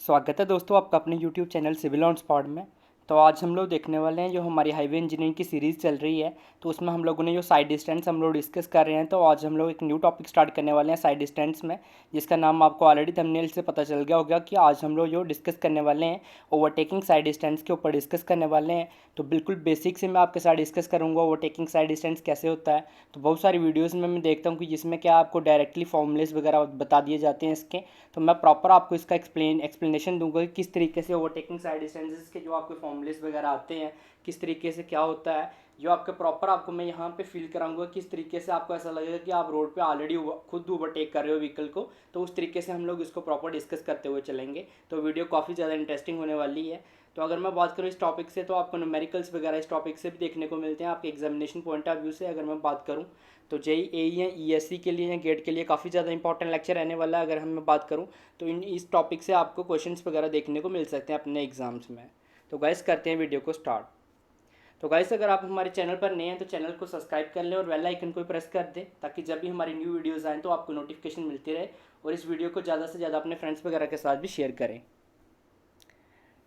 स्वागत है दोस्तों आपका अपने YouTube channel civil on spot में। तो आज हम लोग देखने वाले हैं जो हमारी हाईवे इंजीनियरिंग की सीरीज़ चल रही है, तो उसमें हम लोगों ने जो साइड डिस्टेंस हम लोग डिस्कस कर रहे हैं। तो आज हम लोग एक न्यू टॉपिक स्टार्ट करने वाले हैं साइड डिस्टेंस में, जिसका नाम आपको ऑलरेडी थंबनेल से पता चल गया होगा कि आज हम लोग जो डिस्कस करने वाले हैं ओवरटेकिंग साइड डिस्टेंस के ऊपर डिस्कस करने वाले हैं। तो बिल्कुल बेसिक से मैं आपके साथ डिस्कस करूँगा ओवरटेकिंग साइड डिस्टेंस कैसे होता है। तो बहुत सारी वीडियोज़ में मैं देखता हूँ कि जिसमें क्या आपको डायरेक्टली फॉर्मूलेस वगैरह बता दिए जाते हैं इसके। तो मैं प्रॉपर आपको इसका एक्सप्लेनेशन दूंगा कि किस तरीके से ओवरटेकिंग साइड डिस्टेंसेस के जो आपके फॉर्मूलेस वगैरह आते हैं किस तरीके से क्या होता है, जो आपके प्रॉपर आपको मैं यहाँ पे फील कराऊंगा किस तरीके से आपको ऐसा लगेगा कि आप रोड पे ऑलरेडी खुद ओवरटेक कर रहे हो व्हीकल को। तो उस तरीके से हम लोग इसको प्रॉपर डिस्कस करते हुए चलेंगे। तो वीडियो काफ़ी ज़्यादा इंटरेस्टिंग होने वाली है। तो अगर मैं बात करूँ इस टॉपिक से, तो आपको न्यूमेरिकल्स वगैरह इस टॉपिक से भी देखने को मिलते हैं आपके एग्जामिनेशन पॉइंट ऑफ व्यू से। अगर मैं बात करूँ तो जेई ए या ईएससी के लिए या गेट के लिए काफ़ी ज़्यादा इंपॉर्टेंट लेक्चर रहने वाला है। अगर हम मैं बात करूँ तो इस टॉपिक से आपको क्वेश्चंस वगैरह देखने को मिल सकते हैं अपने एग्जाम्स में। तो गाइस करते हैं वीडियो को स्टार्ट। तो गाइस अगर आप हमारे चैनल पर नए हैं तो चैनल को सब्सक्राइब कर लें और बेल आइकन को प्रेस कर दें, ताकि जब भी हमारी न्यू वीडियोज़ आएँ तो आपको नोटिफिकेशन मिलती रहे। और इस वीडियो को ज़्यादा से ज़्यादा अपने फ्रेंड्स वगैरह के साथ भी शेयर करें।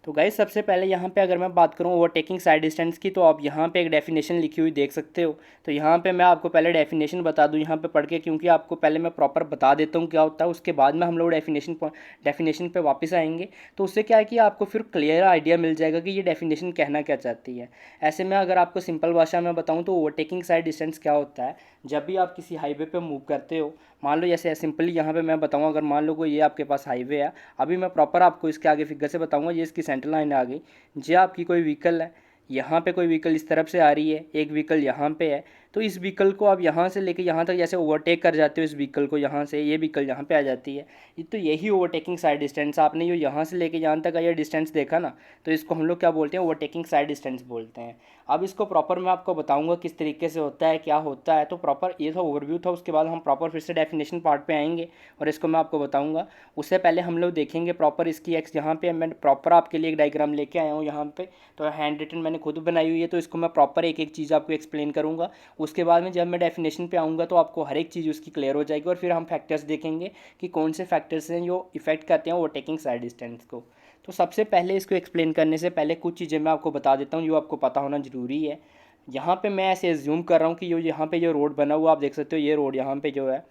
तो गाइस सबसे पहले यहाँ पे अगर मैं बात करूँ ओवरटेकिंग साइड डिस्टेंस की, तो आप यहाँ पे एक डेफिनेशन लिखी हुई देख सकते हो। तो यहाँ पे मैं आपको पहले डेफिनेशन बता दूँ यहाँ पे पढ़ के, क्योंकि आपको पहले मैं प्रॉपर बता देता हूँ क्या होता है, उसके बाद में हम लोग डेफिनेशन पे वापस आएंगे। तो उससे क्या है कि आपको फिर क्लियर आइडिया मिल जाएगा कि ये डेफिनेशन कहना क्या चाहती है। ऐसे में अगर आपको सिंपल भाषा में बताऊँ तो ओवरटेकिंग साइड डिस्टेंस क्या होता है, जब भी आप किसी हाईवे पर मूव करते हो, मान लो जैसे सिंपली यहाँ पे मैं बताऊँ, अगर मान लो कोई ये आपके पास हाईवे है, अभी मैं प्रॉपर आपको इसके आगे फिगर से बताऊँगा। ये इसकी सेंटर लाइन आ गई, जे आपकी कोई व्हीकल है, यहाँ पे कोई व्हीकल इस तरफ से आ रही है, एक व्हीकल यहाँ पे है। तो इस व्हीकल को आप यहाँ से लेके यहाँ तक जैसे ओवरटेक कर जाते हो इस व्हीकल को, यहाँ से ये व्हीकल यहाँ पे आ जाती है। तो यही ओवरटेकिंग साइड डिस्टेंस, आपने जो यहाँ से लेके यहाँ तक का ये डिस्टेंस देखा ना, तो इसको हम लोग क्या बोलते हैं, ओवरटेकिंग साइड डिस्टेंस बोलते हैं। अब इसको प्रॉपर मैं आपको बताऊंगा किस तरीके से होता है क्या होता है। तो प्रॉपर ये था ओवरव्यू था, उसके बाद हम प्रॉपर फिर से डेफिनेशन पार्ट पे आएंगे और इसको मैं आपको बताऊंगा। उससे पहले हम लोग देखेंगे प्रॉपर इसकी एक्स, यहाँ पे मैं प्रॉपर आपके लिए एक डायग्राम लेके आया हूँ यहाँ पे। तो हैंड रिटन मैंने खुद बनाई हुई है, तो इसको मैं प्रॉपर एक एक चीज़ आपको एक्सप्लेन करूँगा। उसके बाद में जब मैं डेफिनेशन पे आऊँगा तो आपको हर एक चीज़ उसकी क्लियर हो जाएगी, और फिर हम फैक्टर्स देखेंगे कि कौन से फैक्टर्स हैं जो इफेक्ट करते हैं ओवरटेकिंग साइड डिस्टेंस को। तो सबसे पहले इसको एक्सप्लेन करने से पहले कुछ चीज़ें मैं आपको बता देता हूँ जो आपको पता होना ज़रूरी है। यहाँ पे मैं ऐसे एज्यूम कर रहा हूँ कि जो यहाँ पे जो रोड बना हुआ आप देख सकते हो, ये रोड यहाँ पे जो है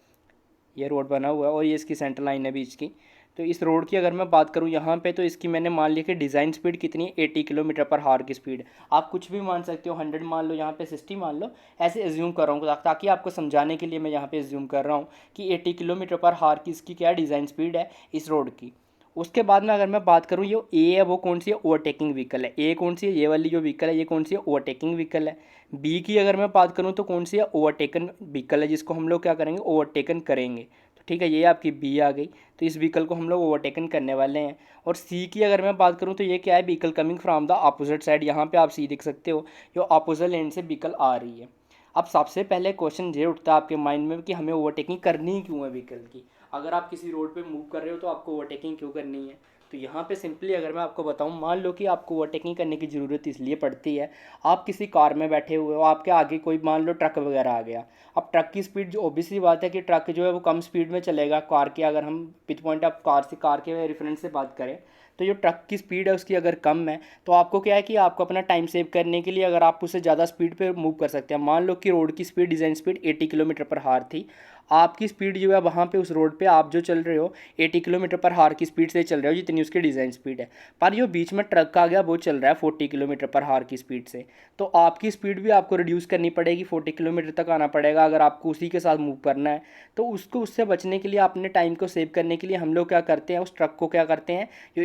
ये रोड बना हुआ है और ये इसकी सेंटर लाइन है बीच की। तो इस रोड की अगर मैं बात करूँ यहाँ पे, तो इसकी मैंने मान ली कि डिज़ाइन स्पीड कितनी है, 80 किलोमीटर पर हावर की स्पीड। आप कुछ भी मान सकते हो, 100 मान लो, यहाँ पे 60 मान लो, ऐसे एज्यूम कर रहा हूँ ताकि आपको समझाने के लिए मैं यहाँ पे एज्यूम कर रहा हूँ कि 80 किलोमीटर पर हावर की इसकी क्या डिज़ाइन स्पीड है इस रोड की। उसके बाद में अगर मैं बात करूँ, ये ए है वो कौन सी है, ओवरटेकिंग व्हीकल है। ए कौन सी है, ये वाली जो व्हीकल है ये कौन सी है, ओवरटेकिंग व्हीकल है। बी की अगर मैं बात करूँ तो कौन सी है, ओवरटेकन व्हीकल है, जिसको हम लोग क्या करेंगे, ओवरटेकन करेंगे। तो ठीक है, ये आपकी बी आ गई, तो इस व्हीकल को हम लोग ओवरटेकन करने वाले हैं। और सी की अगर मैं बात करूँ तो ये क्या है, vehicle coming from the opposite side. यहाँ पे आप सी देख सकते हो, जो अपोजिट लेन से व्हीकल आ रही है। अब सबसे पहले क्वेश्चन ये उठता है आपके माइंड में कि हमें ओवरटेकिंग करनी ही क्यों है व्हीकल की। अगर आप किसी रोड पे मूव कर रहे हो तो आपको ओवरटेकिंग क्यों करनी है। तो यहाँ पे सिंपली अगर मैं आपको बताऊँ, मान लो कि आपको ओवरटेकिंग करने की ज़रूरत इसलिए पड़ती है, आप किसी कार में बैठे हुए हो, आपके आगे कोई मान लो ट्रक वगैरह आ गया। अब ट्रक की स्पीड जो ऑब्वियसली बात है कि ट्रक जो है वो कम स्पीड में चलेगा कार के, अगर हम पिच पॉइंट ऑफ कार के रेफरेंस से बात करें, तो जो ट्रक की स्पीड है उसकी अगर कम है, तो आपको क्या है कि आपको अपना टाइम सेव करने के लिए अगर आप उससे ज़्यादा स्पीड पे मूव कर सकते हैं। मान लो कि रोड की स्पीड डिज़ाइन स्पीड 80 किलोमीटर पर हावर थी, आपकी स्पीड जो है वहाँ पे उस रोड पे आप जो चल रहे हो 80 किलोमीटर पर हावर की स्पीड से चल रहे हो जितनी उसकी डिज़ाइन स्पीड है, पर जो बीच में ट्रक आ गया वो चल रहा है 40 किलोमीटर पर हावर की स्पीड से। तो आपकी स्पीड भी आपको रिड्यूस करनी पड़ेगी, 40 किलोमीटर तक आना पड़ेगा अगर आपको उसी के साथ मूव करना है। तो उसको उससे बचने के लिए, अपने टाइम को सेव करने के लिए हम लोग क्या करते हैं, उस ट्रक को क्या करते हैं, जो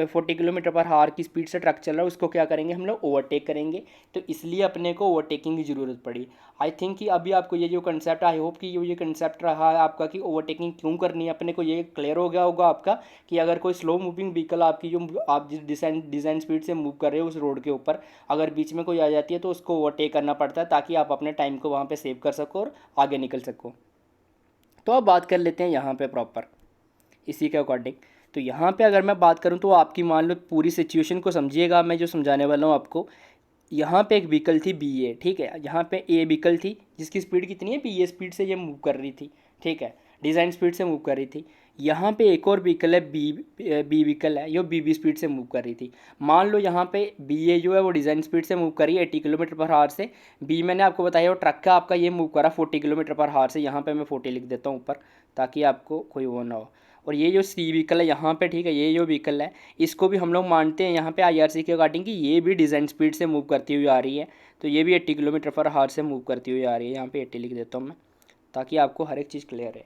40 किलोमीटर पर हावर की स्पीड से ट्रक चल रहा है उसको क्या करेंगे, हम लोग ओवरटेक करेंगे। तो इसलिए अपने को ओवरटेकिंग की ज़रूरत पड़ी। आई थिंक कि अभी आपको ये जो कंसेप्ट, आई होप कि ये कंसेप्ट रहा है आपका कि ओवरटेकिंग क्यों करनी है अपने को, ये क्लियर हो गया होगा आपका कि अगर कोई स्लो मूविंग व्हीकल आपकी, जो आप जिस डिज़ाइन स्पीड से मूव कर रहे हो उस रोड के ऊपर, अगर बीच में कोई आ जाती है तो उसको ओवरटेक करना पड़ता है ताकि आप अपने टाइम को वहाँ पर सेव कर सको और आगे निकल सको। तो अब बात कर लेते हैं यहाँ पे प्रॉपर इसी के अकॉर्डिंग। तो यहाँ पे अगर मैं बात करूँ तो आपकी मान लो पूरी सिचुएशन को समझिएगा, मैं जो समझाने वाला हूँ आपको। यहाँ पे एक व्हीकल थी बी ए, ठीक है, यहाँ पे ए व्हीकल थी जिसकी स्पीड कितनी है, बी ए स्पीड से ये मूव कर रही थी, ठीक है, डिज़ाइन स्पीड से मूव कर रही थी। यहाँ पे एक और व्हीकल है बी व्हीकल है, जो बी स्पीड से मूव कर रही थी। मान लो यहाँ पे बी ए जो है वो डिज़ाइन स्पीड से मूव कर रही है 80 किलोमीटर पर हावर से। बी मैंने आपको बताया वो ट्रक का आपका ये मूव करा 40 किलोमीटर पर हावर से। यहाँ पे मैं 40 लिख देता हूँ ऊपर, ताकि आपको कोई वो ना हो। और ये जो सी व्हीकल है यहाँ पे, ठीक है, ये जो व्हीकल है इसको भी हम लोग मानते हैं यहाँ पे आईआरसी के अकॉर्डिंग कि ये भी डिज़ाइन स्पीड से मूव करती हुई आ रही है। तो ये भी 80 किलोमीटर पर हावर से मूव करती हुई आ रही है। यहाँ पे 80 लिख देता हूँ मैं, ताकि आपको हर एक चीज़ क्लियर है।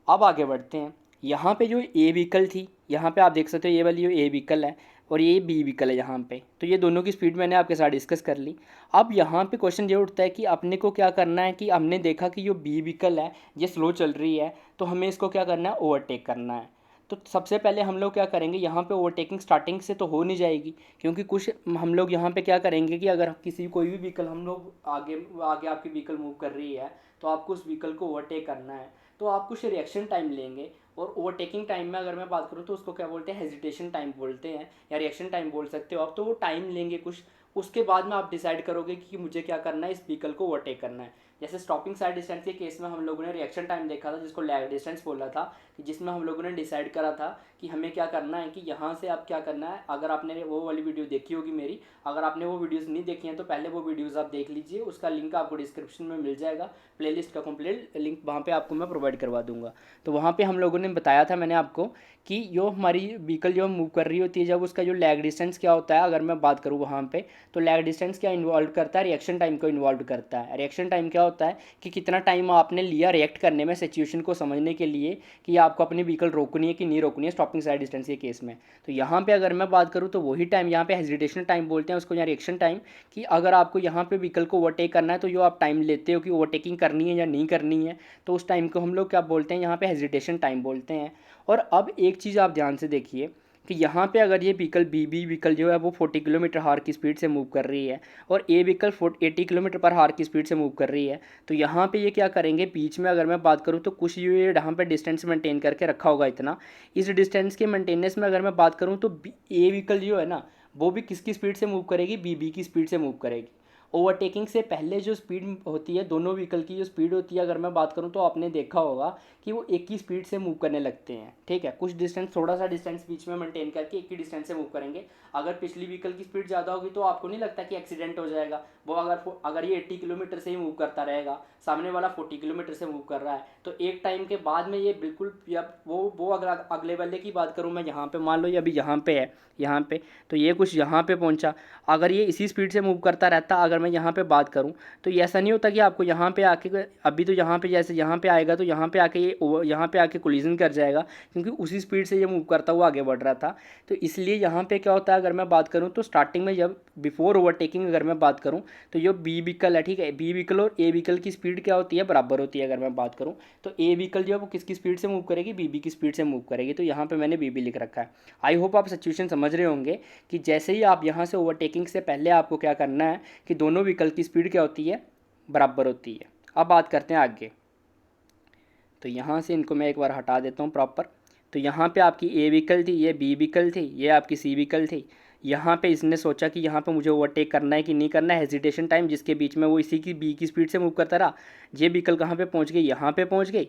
अब आगे बढ़ते हैं। यहाँ पे जो ए व्हीकल थी, यहाँ पे आप देख सकते हो ये वाली जो ए व्हीकल है और ये बी व्हीकल है यहाँ पे, तो ये दोनों की स्पीड मैंने आपके साथ डिस्कस कर ली। अब यहाँ पे क्वेश्चन ये उठता है कि अपने को क्या करना है, कि हमने देखा कि जो बी व्हीकल है ये स्लो चल रही है, तो हमें इसको क्या करना है, ओवरटेक करना है। तो सबसे पहले हम लोग क्या करेंगे, यहाँ पे ओवरटेकिंग स्टार्टिंग से तो हो नहीं जाएगी, क्योंकि कुछ हम लोग यहाँ पे क्या करेंगे कि अगर किसी कोई भी व्हीकल हम लोग आगे आगे आपकी व्हीकल मूव कर रही है तो आपको उस व्हीकल को ओवरटेक करना है, तो आप कुछ रिएक्शन टाइम लेंगे। और ओवरटेकिंग टाइम में अगर मैं बात करूँ तो उसको क्या बोलते हैं, हेजिटेशन टाइम बोलते हैं, या रिएक्शन टाइम बोल सकते हो आप। तो वो टाइम लेंगे कुछ, उसके बाद में आप डिसाइड करोगे कि मुझे क्या करना है, इस व्हीकल को ओवरटेक करना है। जैसे स्टॉपिंग साइड डिस्टेंस के केस में हम लोगों ने रिएक्शन टाइम देखा था, जिसको लैग डिस्टेंस बोला था, कि जिसमें हम लोगों ने डिसाइड करा था कि हमें क्या करना है, कि यहाँ से आप क्या करना है। अगर आपने वो वाली वीडियो देखी होगी मेरी, अगर आपने वो वीडियोस नहीं देखी हैं तो पहले वो वीडियोस आप देख लीजिए, उसका लिंक आपको डिस्क्रिप्शन में मिल जाएगा, प्लेलिस्ट का कंप्लीट लिंक वहाँ पे आपको मैं प्रोवाइड करवा दूंगा। तो वहाँ पे हम लोगों ने बताया था मैंने आपको कि जो हमारी व्हीकल जो मूव कर रही होती है, जब उसका जो लैग डिस्टेंस क्या होता है, अगर मैं बात करूँ वहाँ पे, तो लैग डिस्टेंस क्या इन्वॉल्व करता है, रिएक्शन टाइम को इन्वॉल्व करता है। रिएक्शन टाइम क्या होता है कि कितना टाइम आपने लिया रिएक्ट करने में, सिचुएशन को समझने के लिए, कि आपको अपनी व्हीकल रोकनी है कि नहीं रोकनी है स्टॉपिंग साइड डिस्टेंस के केस में। तो यहाँ पे अगर मैं बात करूँ तो वही टाइम यहाँ पे हेजिटेशन टाइम बोलते हैं उसको, या रिएक्शन टाइम, कि अगर आपको यहाँ पे व्हीकल को ओवरटेक करना है तो जो आप टाइम लेते हो कि ओवरटेकिंग करनी है या नहीं करनी है, तो उस टाइम को हम लोग क्या बोलते हैं, यहाँ पे हेजिटेशन टाइम बोलते हैं। और अब एक चीज़ आप ध्यान से देखिए कि यहाँ पे अगर ये व्हीकल बी व्हीकल जो है वो 40 किलोमीटर हार की स्पीड से मूव कर रही है और ए व्हीकल 80 किलोमीटर पर हार की स्पीड से मूव कर रही है, तो यहाँ पे ये क्या करेंगे, बीच में अगर मैं बात करूँ तो कुछ ये यहाँ पे डिस्टेंस मेंटेन करके रखा होगा इतना। इस डिस्टेंस के मेंटेनेंस में अगर मैं बात करूँ तो ए व्हीकल जो है ना, वो भी किसकी स्पीड से मूव करेगी, बी की स्पीड से मूव करेगी। ओवरटेकिंग से पहले जो स्पीड होती है, दोनों व्हीकल की जो स्पीड होती है, अगर मैं बात करूँ तो आपने देखा होगा कि वो एक ही स्पीड से मूव करने लगते हैं। ठीक है, कुछ डिस्टेंस, थोड़ा सा डिस्टेंस बीच में मेंटेन करके एक ही डिस्टेंस से मूव करेंगे। अगर पिछली व्हीकल की स्पीड ज़्यादा होगी तो आपको नहीं लगता कि एक्सीडेंट हो जाएगा। वो अगर ये 80 किलोमीटर से ही मूव करता रहेगा, सामने वाला 40 किलोमीटर से मूव कर रहा है, तो एक टाइम के बाद में ये बिल्कुल, वो अगर अगले वाले की बात करूँ मैं, यहाँ पे मान लो ये अभी यहाँ पे है, यहाँ पे, तो ये कुछ यहाँ पे पहुँचा। अगर ये इसी स्पीड से मूव करता रहता, अगर मैं यहाँ पे बात करूँ, तो ये ऐसा नहीं होता कि आपको यहाँ पे आके, अभी तो यहाँ पे जैसे यहाँ पे आएगा तो यहाँ पे आके ये यहाँ पे आके कोलिजन कर जाएगा, क्योंकि उसी स्पीड से ये मूव करता हुआ आगे बढ़ रहा था। तो इसलिए यहाँ पे क्या होता है, अगर मैं बात करूँ तो स्टार्टिंग में जब बिफोर ओवरटेकिंग अगर मैं बात करूँ, तो जो बी व्हीकल है, ठीक है, बी व्हीकल और ए व्हीकल की स्पीड क्या होती है, बराबर होती है। अगर मैं बात करूँ तो ए व्हीकल जो है वो किसकी स्पीड से मूव करेगी, बी की स्पीड से मूव करेगी। तो यहाँ पे मैंने बी लिख रखा है। आई होप आप सिचुएशन समझ रहे होंगे कि जैसे ही आप यहाँ से ओवरटेकिंग से पहले आपको क्या करना है कि दोनों व्हीकल की स्पीड क्या होती है, बराबर होती है। अब बात करते हैं आगे। तो यहाँ से इनको मैं एक बार हटा देता हूँ प्रॉपर। तो यहाँ पे आपकी ए व्हीकल थी, ये बी व्हीकल थी, ये आपकी सी व्हीकल थी। यहाँ पे इसने सोचा कि यहाँ पे मुझे ओवरटेक करना है कि नहीं करना है, हेजिटेशन टाइम जिसके बीच में वो इसी की बी की स्पीड से मूव करता रहा। ये व्हीकल कहाँ पे पहुँच गई, यहाँ पे पहुँच गई।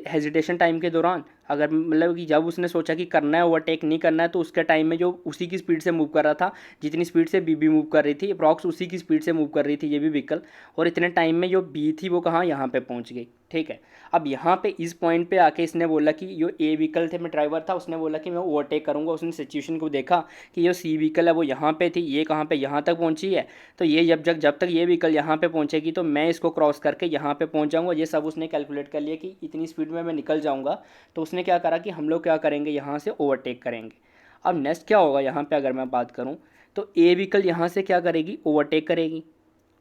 हेजिटेशन टाइम के दौरान, अगर मतलब कि जब उसने सोचा कि करना है ओवरटेक नहीं करना है, तो उसके टाइम में जो उसी की स्पीड से मूव कर रहा था, जितनी स्पीड से बी मूव कर रही थी, अप्रॉक्स उसी की स्पीड से मूव कर रही थी ये भी व्हीकल। और इतने टाइम में जो बी थी वो कहाँ, यहाँ पे पहुँच गई। ठीक है, अब यहाँ पे इस पॉइंट पे आके इसने बोला कि जो ए व्हीकल थे, मैं ड्राइवर था, उसने बोला कि मैं ओवरटेक करूँगा। उसने सिचुएशन को देखा कि जो सी व्हीकल है वो यहाँ पे थी, ये कहाँ पे, यहाँ तक पहुँची है, तो ये जब तक ये व्हीकल यहाँ पे पहुँचेगी तो मैं इसको क्रॉस करके यहाँ पे पहुँच जाऊँगा। ये सब उसने कैलकुलेट कर लिया कि इतनी स्पीड में मैं निकल जाऊँगा। तो उसने क्या करा कि हम लोग क्या करेंगे, यहाँ से ओवरटेक करेंगे। अब नेक्स्ट क्या होगा, यहाँ पे अगर मैं बात करूँ तो ए व्हीकल यहाँ से क्या करेगी, ओवरटेक करेगी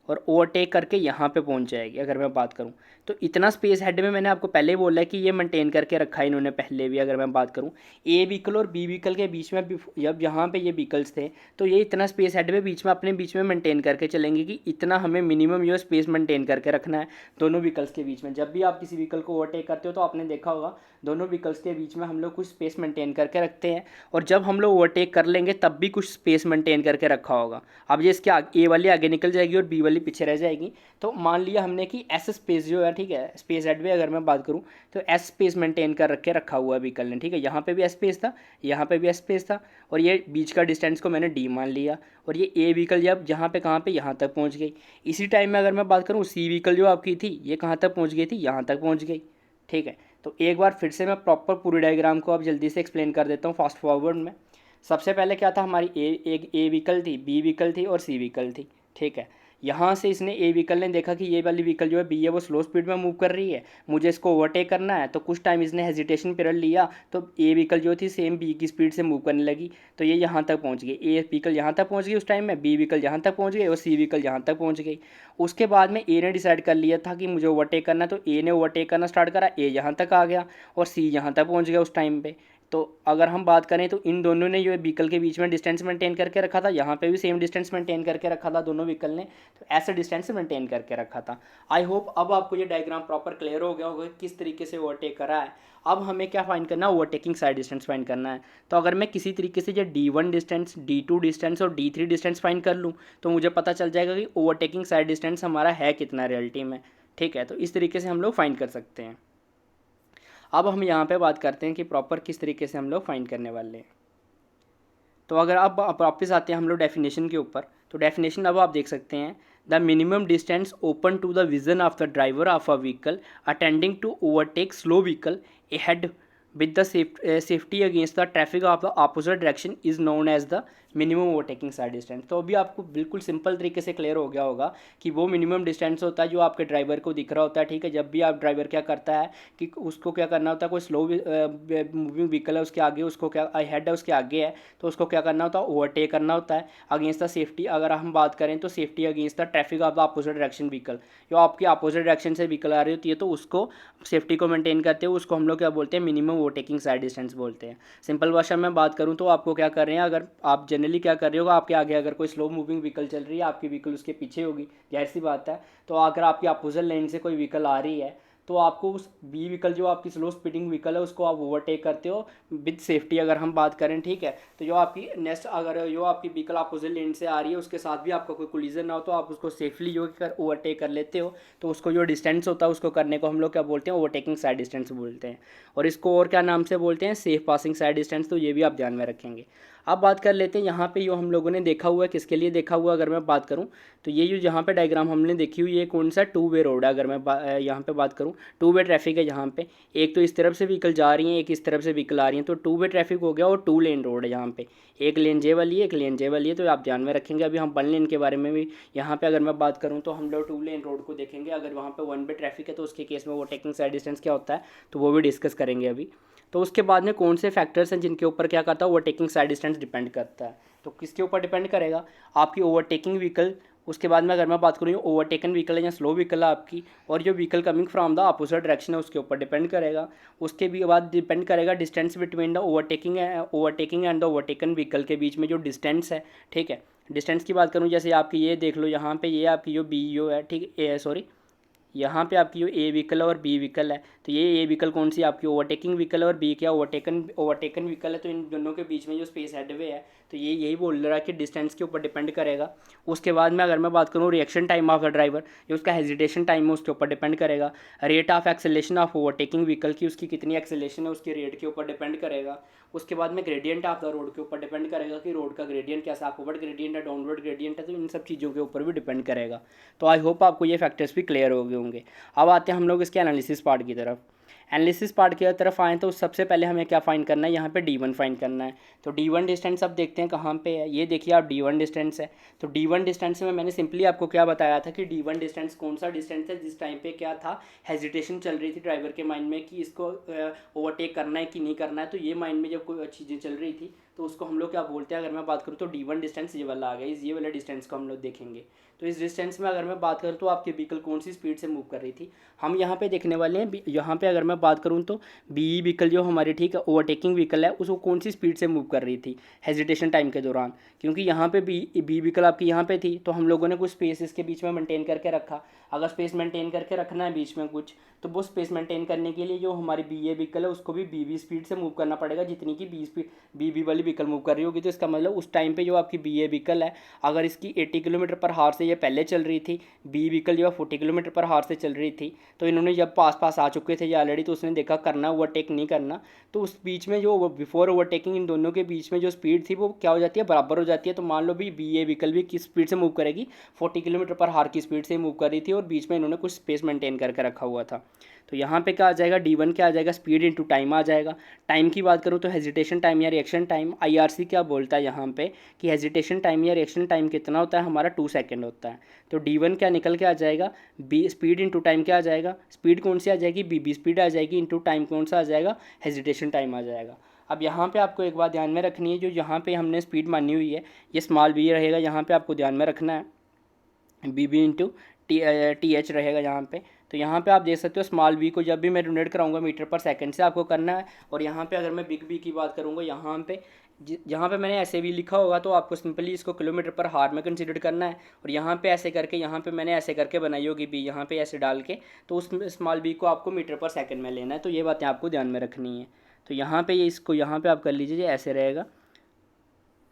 और ओवरटेक करके यहाँ पे पहुँच जाएगी। अगर मैं बात करूँ तो इतना स्पेस हेड में मैंने आपको पहले ही बोला है कि ये मेंटेन करके रखा है इन्होंने पहले भी। अगर मैं बात करूँ ए व्हीकल और बी व्हीकल के बीच में, जब यहाँ पे ये व्हीकल्स थे तो ये इतना स्पेस हेड में बीच में अपने बीच में मेंटेन करके चलेंगे कि इतना हमें मिनिमम ये स्पेस मेंटेन करके रखना है दोनों व्हीकल्स के बीच में। जब भी आप किसी व्हीकल को ओवरटेक करते हो तो आपने देखा होगा दोनों व्हीकल्स के बीच में हम लोग कुछ स्पेस मेंटेन करके रखते हैं, और जब हम लोग ओवरटेक कर लेंगे तब भी कुछ स्पेस मेंटेन करके रखा होगा। अब ये इसके ए वाली आगे निकल जाएगी और बी वाली वाली पीछे रह जाएगी। तो मान लिया हमने कि एस स्पेस जो है, ठीक है, स्पेस हेडवे अगर मैं बात करूँ तो एस स्पेस मेंटेन कर रखा हुआ है व्हीकल ने, ठीक है। यहाँ पे भी एस स्पेस था, यहाँ पे भी एस स्पेस था, और ये बीच का डिस्टेंस को मैंने डी मान लिया, और ये ए व्हीकल जब जहाँ पे कहाँ पे यहाँ तक पहुँच गई। इसी टाइम में अगर मैं बात करूँ सी व्हीकल जो आपकी थी ये कहाँ तक पहुँच गई थी, यहाँ तक पहुँच गई, ठीक है। तो एक बार फिर से मैं प्रॉपर पूरी डायग्राम को अब जल्दी से एक्सप्लेन कर देता हूँ फास्ट फॉरवर्ड में। सबसे पहले क्या था, हमारी एक ए व्हीकल थी, बी व्हीकल थी और सी व्हीकल थी, ठीक है। यहाँ से इसने ए व्हीकल ने देखा कि ये वाली व्हीकल जो है बी है वो स्लो स्पीड में मूव कर रही है, मुझे इसको ओवरटेक करना है। तो कुछ टाइम इसने हेजिटेशन पीरियड लिया, तो ए व्हीकल जो थी सेम बी की स्पीड से मूव करने लगी, तो ये यहाँ तक पहुँच गई, ए व्हीकल यहाँ तक पहुँच गई उस टाइम में, बी व्हीकल यहाँ तक पहुँच गई और सी व्हीकल यहाँ तक पहुँच गई। उसके बाद में ए ने डिसाइड कर लिया था कि मुझे ओवरटेक करना है, तो ए ने ओवरटेक करना स्टार्ट करा, ए यहाँ तक आ गया और सी यहाँ तक पहुँच गया उस टाइम पे। तो अगर हम बात करें तो इन दोनों ने जो व्हीकल के बीच में डिस्टेंस मेंटेन करके रखा था, यहाँ पे भी सेम डिस्टेंस मेंटेन करके रखा था दोनों व्हीकल ने, तो ऐसे डिस्टेंस मेंटेन करके रखा था। आई होप अब आपको ये डायग्राम प्रॉपर क्लियर हो गया होगा किस तरीके से ओवरटेक करा है। अब हमें क्या फाइंड करना है, ओवरटेकिंग साइड डिस्टेंस फाइंड करना है। तो अगर मैं किसी तरीके से ये D1 डिस्टेंस, D2 डिस्टेंस और D3 डिस्टेंस फाइंड कर लूँ तो मुझे पता चल जाएगा कि ओवरटेकिंग साइड डिस्टेंस हमारा है कितना रियलिटी में, ठीक है। तो इस तरीके से हम लोग फाइंड कर सकते हैं। अब हम यहाँ पे बात करते हैं कि प्रॉपर किस तरीके से हम लोग फाइंड करने वाले हैं। तो अगर अब वापस आते हैं हम लोग डेफिनेशन के ऊपर, तो डेफिनेशन अब आप देख सकते हैं, the minimum distance open to the vision of the driver of a vehicle attending to overtake slow vehicle ahead with the safety against the traffic of the opposite direction is known as the minimum overtaking side distance. तो अभी आपको बिल्कुल simple तरीके से clear हो गया होगा कि वो मिनिमम डिस्टेंस होता है जो आपके ड्राइवर को दिख रहा होता है, ठीक है। जब भी आप ड्राइवर क्या करता है कि उसको क्या करना होता है, कोई स्लो मूविंग व्हीकल है उसके आगे, उसको क्या हेड है उसके आगे है, तो उसको क्या करना होता है, ओवरटेक करना होता है अगेंस्ट द सेफ्टी। अगर हम बात करें तो safety against the traffic of the opposite direction vehicle, जो आपकी अपोजिट डायरेक्शन से व्हीकल आ रही होती है तो उसको सेफ्टी को मेंटेन करते हुए उसको हम लोग क्या बोलते हैं, मिनिमम ओवरटेकिंग साइड डिस्टेंस बोलते हैं। सिंपल भाषा में बात करूं तो आपको क्या कर रहे हैं, अगर आप जनरली क्या कर रहे हो, आपके आगे अगर कोई स्लो मूविंग व्हीकल चल रही है, आपकी व्हीकल उसके पीछे होगी, जाहिर सी बात है। तो अगर आपकी अपोजिट लेन से कोई व्हीकल आ रही है तो आपको उस बी व्हीकल जो आपकी स्लो स्पीडिंग व्हीकल है उसको आप ओवरटेक करते हो विद सेफ्टी। अगर हम बात करें, ठीक है, तो जो आपकी नेक्स्ट अगर जो आपकी व्हीकल अपोजिट लेन से आ रही है उसके साथ भी आपका कोई कोलिजन ना हो तो आप उसको सेफली जो कर ओवरटेक कर लेते हो। तो उसको जो डिस्टेंस होता है उसको करने को हम लोग क्या बोलते हैं, ओवरटेकिंग साइड डिस्टेंस बोलते हैं। और इसको और क्या नाम से बोलते हैं, सेफ पासिंग साइड डिस्टेंस। तो ये भी आप ध्यान में रखेंगे। अब बात कर लेते हैं यहाँ पे जो हम लोगों ने देखा हुआ है, किसके लिए देखा हुआ है अगर मैं बात करूँ तो ये जो यहाँ पे डायग्राम हमने देखी हुई है, कौन सा टू वे रोड है। अगर मैं यहाँ पे बात करूँ, टू वे ट्रैफिक है यहाँ पे, एक तो इस तरफ से व्हीकल जा रही है, एक इस तरफ से व्हीकल आ रही है, तो टू वे ट्रैफिक हो गया। और टू लेन रोड है यहाँ पे, एक लेन जे वाली है, एक लेन जे वाली है, तो आप ध्यान में रखेंगे। अभी हम वन लेन के बारे में भी यहाँ पे अगर मैं बात करूँ तो हम लोग टू लेन रोड को देखेंगे। अगर वहाँ पे वन वे ट्रैफिक है तो उसके केस में ओवरटेकिंग साइड डिस्टेंस क्या होता है तो वो भी डिस्कस करेंगे अभी। तो उसके बाद में कौन से फैक्टर्स हैं जिनके ऊपर क्या करता है, ओवरटेकिंग साइड डिस्टेंस डिपेंड करता है। तो किसके ऊपर डिपेंड करेगा, आपकी ओवरटेकिंग व्हीकल। उसके बाद में अगर मैं बात करूँ ओवरटेकन व्हीकल है या स्लो व्हीकल है आपकी, और जो vehicle coming from the opposite direction है उसके ऊपर डिपेंड करेगा। उसके भी बाद डिपेंड करेगा distance between the overtaking and the overtaken vehicle के बीच में जो डिस्टेंस है, ठीक है। डिस्टेंस की बात करूँ, जैसे आपकी ये देख लो यहाँ पे, ये आपकी जो बी जो है, ठीक है, सॉरी, यहाँ पे आपकी जो ए व्हीकल है और बी व्हीकल है, तो ये ए व्हीकल कौन सी आपकी ओवरटेकिंग व्हीकल है और बी क्या ओवरटेकन व्हीकल है। तो इन दोनों के बीच में जो स्पेस हेडवे है तो ये यही बोल रहा है कि डिस्टेंस के ऊपर डिपेंड करेगा। उसके बाद में अगर मैं बात करूँ reaction time of the driver, जो उसका हेजिटेशन टाइम है उसके ऊपर डिपेंड करेगा। Rate of acceleration of overtaking vehicle की उसकी कितनी एक्सेलेरेशन है उसके रेट के ऊपर डिपेंड करेगा। उसके बाद में ग्रेडियंट ऑफ द रोड के ऊपर डिपेंड करेगा कि रोड का ग्रेडियंट कैसा, अपवर्ड ग्रेडियंट है, डाउनवर्ड ग्रेडियंट है, तो इन सब चीज़ों के ऊपर भी डिपेंड करेगा। तो आई होप आपको ये फैक्टर्स भी क्लियर हो गए होंगे। अब आते हैं हम लोग इसके एनालिसिस पार्ट की तरफ। एनालिसिस पार्ट की तरफ आएँ तो सबसे पहले हमें क्या फाइंड करना है, यहाँ पे D1 फाइंड करना है। तो D1 डिस्टेंस अब देखते हैं कहाँ पे है। ये देखिए आप D1 डिस्टेंस है। तो D1 डिस्टेंस में मैंने सिंपली आपको क्या बताया था कि D1 डिस्टेंस कौन सा डिस्टेंस है जिस टाइम पे क्या था, हेजिटेशन चल रही थी ड्राइवर के माइंड में कि इसको ओवरटेक करना है कि नहीं करना है। तो ये माइंड में जब कोई चीज़ें चल रही थी तो उसको हम लोग क्या बोलते हैं, अगर मैं बात करूँ तो D1 डिस्टेंस ये वाला आ गया। ये वाला डिस्टेंस को हम लोग देखेंगे। तो इस डिस्टेंस में अगर मैं बात करूँ तो आपकी व्हीकल कौन सी स्पीड से मूव कर रही थी, हम यहाँ पे देखने वाले हैं। यहाँ पे अगर मैं मैं बात करूँ तो बी व्हीकल जो हमारी, ठीक है, ओवरटेकिंग व्हीकल है, उसको कौन सी स्पीड से मूव कर रही थी हेजिटेशन टाइम के दौरान, क्योंकि यहाँ पे बी व्हीकल आपकी यहाँ पे थी, तो हम लोगों ने कुछ स्पेस इसके बीच में मेंटेन करके रखा। अगर स्पेस मेंटेन करके रखना है बीच में कुछ, तो वो स्पेस मेंटेन करने के लिए जो हमारी बी ए व्हीकल है उसको भी बी स्पीड से मूव करना पड़ेगा, जितनी की बी वाली व्हीकल मूव कर रही होगी। तो इसका मतलब उस टाइम पे जो आपकी बी ए व्हीकल है, अगर इसकी 80 किलोमीटर पर हावर से ये पहले चल रही थी, बी व्हीकल जो है 40 किलोमीटर पर हावर से चल रही थी, तो इन्होंने जब पास आ चुके थे ये ऑलरेडी, तो उसने देखा करना ओवरटेक नहीं करना, तो उस बीच में जो बिफोर ओवरटेकिंग इन दोनों के बीच में जो स्पीड थी वो क्या हो जाती है, बराबर हो जाती है। तो मान लो भी बी ए व्हीकल भी किस स्पीड से मूव करेगी, 40 किलोमीटर पर हावर की स्पीड से मूव कर रही थी, और बीच में इन्होंने कुछ स्पेस मेंटेन करके रखा हुआ था। तो यहाँ पे क्या आ जाएगा, D1 क्या आ जाएगा, स्पीड इंटू टाइम आ जाएगा। टाइम की बात करूँ तो हेजिटेशन टाइम या रिएक्शन टाइम, IRC क्या बोलता है यहाँ पे कि हेजिटेशन टाइम या रिएक्शन टाइम कितना होता है हमारा, 2 सेकेंड होता है। तो D1 क्या निकल के आ जाएगा, बी स्पीड इंटू टाइम क्या आ जाएगा, स्पीड कौन सी आ जाएगी, बी स्पीड आ जाएगी, इंटू टाइम कौन सा आ जाएगा, हेजिटेशन टाइम आ जाएगा। अब यहाँ पे आपको एक बात ध्यान में रखनी है, जो यहाँ पे हमने स्पीड मानी हुई है ये स्मॉल बी रहेगा, यहाँ पे आपको ध्यान में रखना है बी इंटू टी एच रहेगा यहाँ पे। तो यहाँ पे आप देख सकते हो स्मॉल बी को जब भी मैं डोनेट कराऊंगा मीटर पर सेकंड से आपको करना है, और यहाँ पे अगर मैं बिग बी की बात करूँगा, यहाँ पे मैंने ऐसे भी लिखा होगा, तो आपको सिंपली इसको किलोमीटर पर हावर में कंसीडर करना है, और यहाँ पे ऐसे करके, यहाँ पे मैंने ऐसे करके बनाई होगी बी, यहाँ पे ऐसे डाल के, तो उस स्मॉल बी को आपको मीटर पर सेकंड में लेना है। तो ये बातें आपको ध्यान में रखनी है। तो यहाँ पे ये इसको यहाँ पे आप कर लीजिए, ऐसे रहेगा,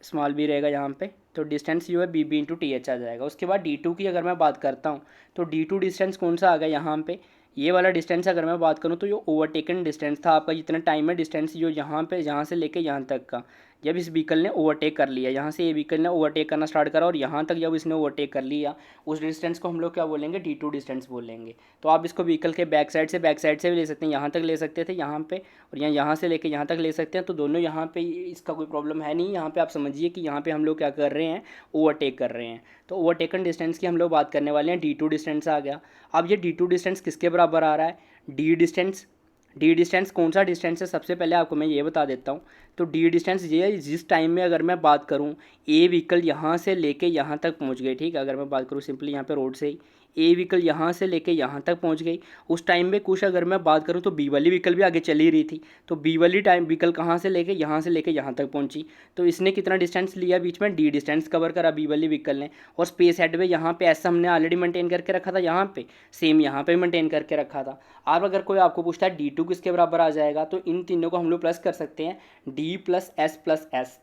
स्मॉल बी रहेगा यहाँ पे, तो डिस्टेंस जो है बी इंटू टी एच आ जाएगा। उसके बाद D2 की अगर मैं बात करता हूँ, तो D2 डिस्टेंस कौन सा आ गया यहाँ पे, ये वाला डिस्टेंस अगर मैं बात करूँ तो जो ओवरटेकन डिस्टेंस था आपका, जितना टाइम है डिस्टेंस जो यहाँ पे, यहाँ से लेके यहाँ तक का, जब इस व्हीकल ने ओवरटेक कर लिया, यहाँ से ये व्हीकल ने ओवरटेक करना स्टार्ट करा और यहाँ तक जब इसने ओवरटेक कर लिया, उस डिस्टेंस को हम लोग क्या बोलेंगे, D2 डिस्टेंस बोलेंगे। तो आप इसको व्हीकल के बैक साइड से भी ले सकते हैं, यहाँ तक ले सकते थे यहाँ पे, और यहाँ से लेके यहाँ तक ले सकते हैं। तो दोनों यहाँ पे इसका कोई प्रॉब्लम है नहीं। यहाँ पे आप समझिए कि यहाँ पे हम लोग क्या कर रहे हैं, ओवरटेक कर रहे हैं। तो ओवरटेकन डिस्टेंस की हम लोग बात करने वाले हैं, D2 डिस्टेंस आ गया। अब ये D2 डिस्टेंस किसके बराबर आ रहा है, डी डिस्टेंस कौन सा डिस्टेंस है, सबसे पहले आपको मैं ये बता देता हूँ। तो डी डिस्टेंस ये है, जिस टाइम में अगर मैं बात करूँ ए व्हीकल यहाँ से लेके यहाँ तक पहुँच गई, ठीक है, अगर मैं बात करूँ सिंपली यहाँ पे रोड से ही ए व्हीकल यहाँ से लेके यहाँ तक पहुँच गई, उस टाइम में कुछ अगर मैं बात करूँ तो बी वाली व्हीकल भी आगे चली रही थी, तो बी वाली टाइम व्हीकल कहाँ से लेके यहाँ तक पहुँची, तो इसने कितना डिस्टेंस लिया बीच में, डी डिस्टेंस कवर करा बी वाली व्हीकल ने। और स्पेस हेड में यहाँ पे ऐसा हमने ऑलरेडी मेंटेन करके रखा था, यहाँ पे सेम यहाँ पे मेंटेन करके रखा था। अब अगर कोई आपको पूछता है D2 किसके बराबर आ जाएगा, तो इन तीनों को हम लोग प्लस कर सकते हैं, D प्लस एस,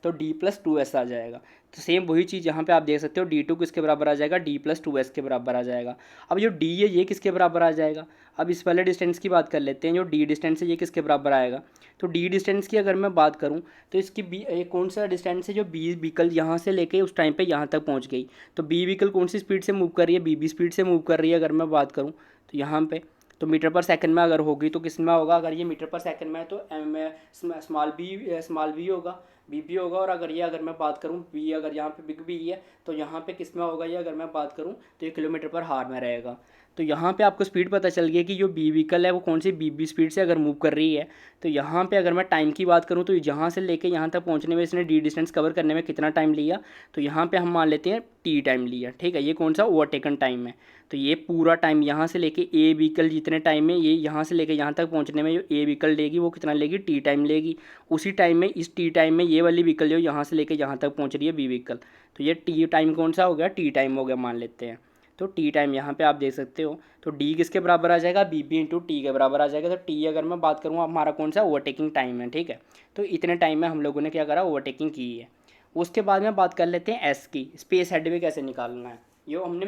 तो D प्लस 2S आ जाएगा। तो सेम वही चीज़ यहाँ पे आप देख सकते हो, D2 किसके बराबर आ जाएगा, D प्लस 2S के बराबर आ जाएगा। अब जो D है ये किसके बराबर आ जाएगा, अब इस वाले डिस्टेंस की बात कर लेते हैं, जो D डिस्टेंस है ये किसके बराबर आएगा। तो D डिस्टेंस की अगर मैं बात करूँ तो इसकी कौन सा डिस्टेंस है, जो B व्हीकल यहाँ से लेके उस टाइम पे यहाँ तक पहुँच गई, तो B व्हीकल कौन सी स्पीड से मूव कर रही है, बी स्पीड से मूव कर रही है अगर मैं बात करूँ तो यहाँ पे। तो मीटर पर सेकंड में अगर होगी तो किस में होगा, अगर ये मीटर पर सेकंड में है तो स्मॉल बी होगा, बी होगा। और अगर मैं बात करूँ बी, अगर यहाँ पे बिग बी है तो यहाँ पे किस में होगा, ये अगर मैं बात करूँ तो ये किलोमीटर पर हावर में रहेगा। तो यहाँ पे आपको स्पीड पता चल गई कि जो बी व्हीकल है वो कौन सी बी स्पीड से अगर मूव कर रही है। तो यहाँ पे अगर मैं टाइम की बात करूँ तो यहाँ से लेके यहाँ तक पहुँचने में इसने डी डिस्टेंस कवर करने में कितना टाइम लिया, तो यहाँ पे हम मान लेते हैं टी टाइम लिया, ठीक है। ये कौन सा ओवरटेकन टाइम है, तो ये पूरा टाइम यहाँ से लेके ए व्हीकल जितने टाइम में ये यहाँ से लेके यहाँ तक पहुँचने में जो ए व्हीकल लेगी वो कितना लेगी, टी टाइम लेगी। उसी टाइम में, इस टी टाइम में ये वाली व्हीकल जो यहाँ से लेके यहाँ तक पहुँच रही है बी व्हीकल, तो ये टी टाइम कौन सा हो गया, टी टाइम हो गया मान लेते हैं। तो टी टाइम यहाँ पे आप देख सकते हो, तो डी किसके बराबर आ जाएगा, बी इंटू टी के बराबर आ जाएगा। तो टी अगर मैं बात करूँ हमारा कौन सा ओवरटेकिंग टाइम है, ठीक है। तो इतने टाइम में हम लोगों ने क्या करा, ओवरटेकिंग की है। उसके बाद में बात कर लेते हैं एस की, स्पेस हेड में कैसे निकालना है। ये हमने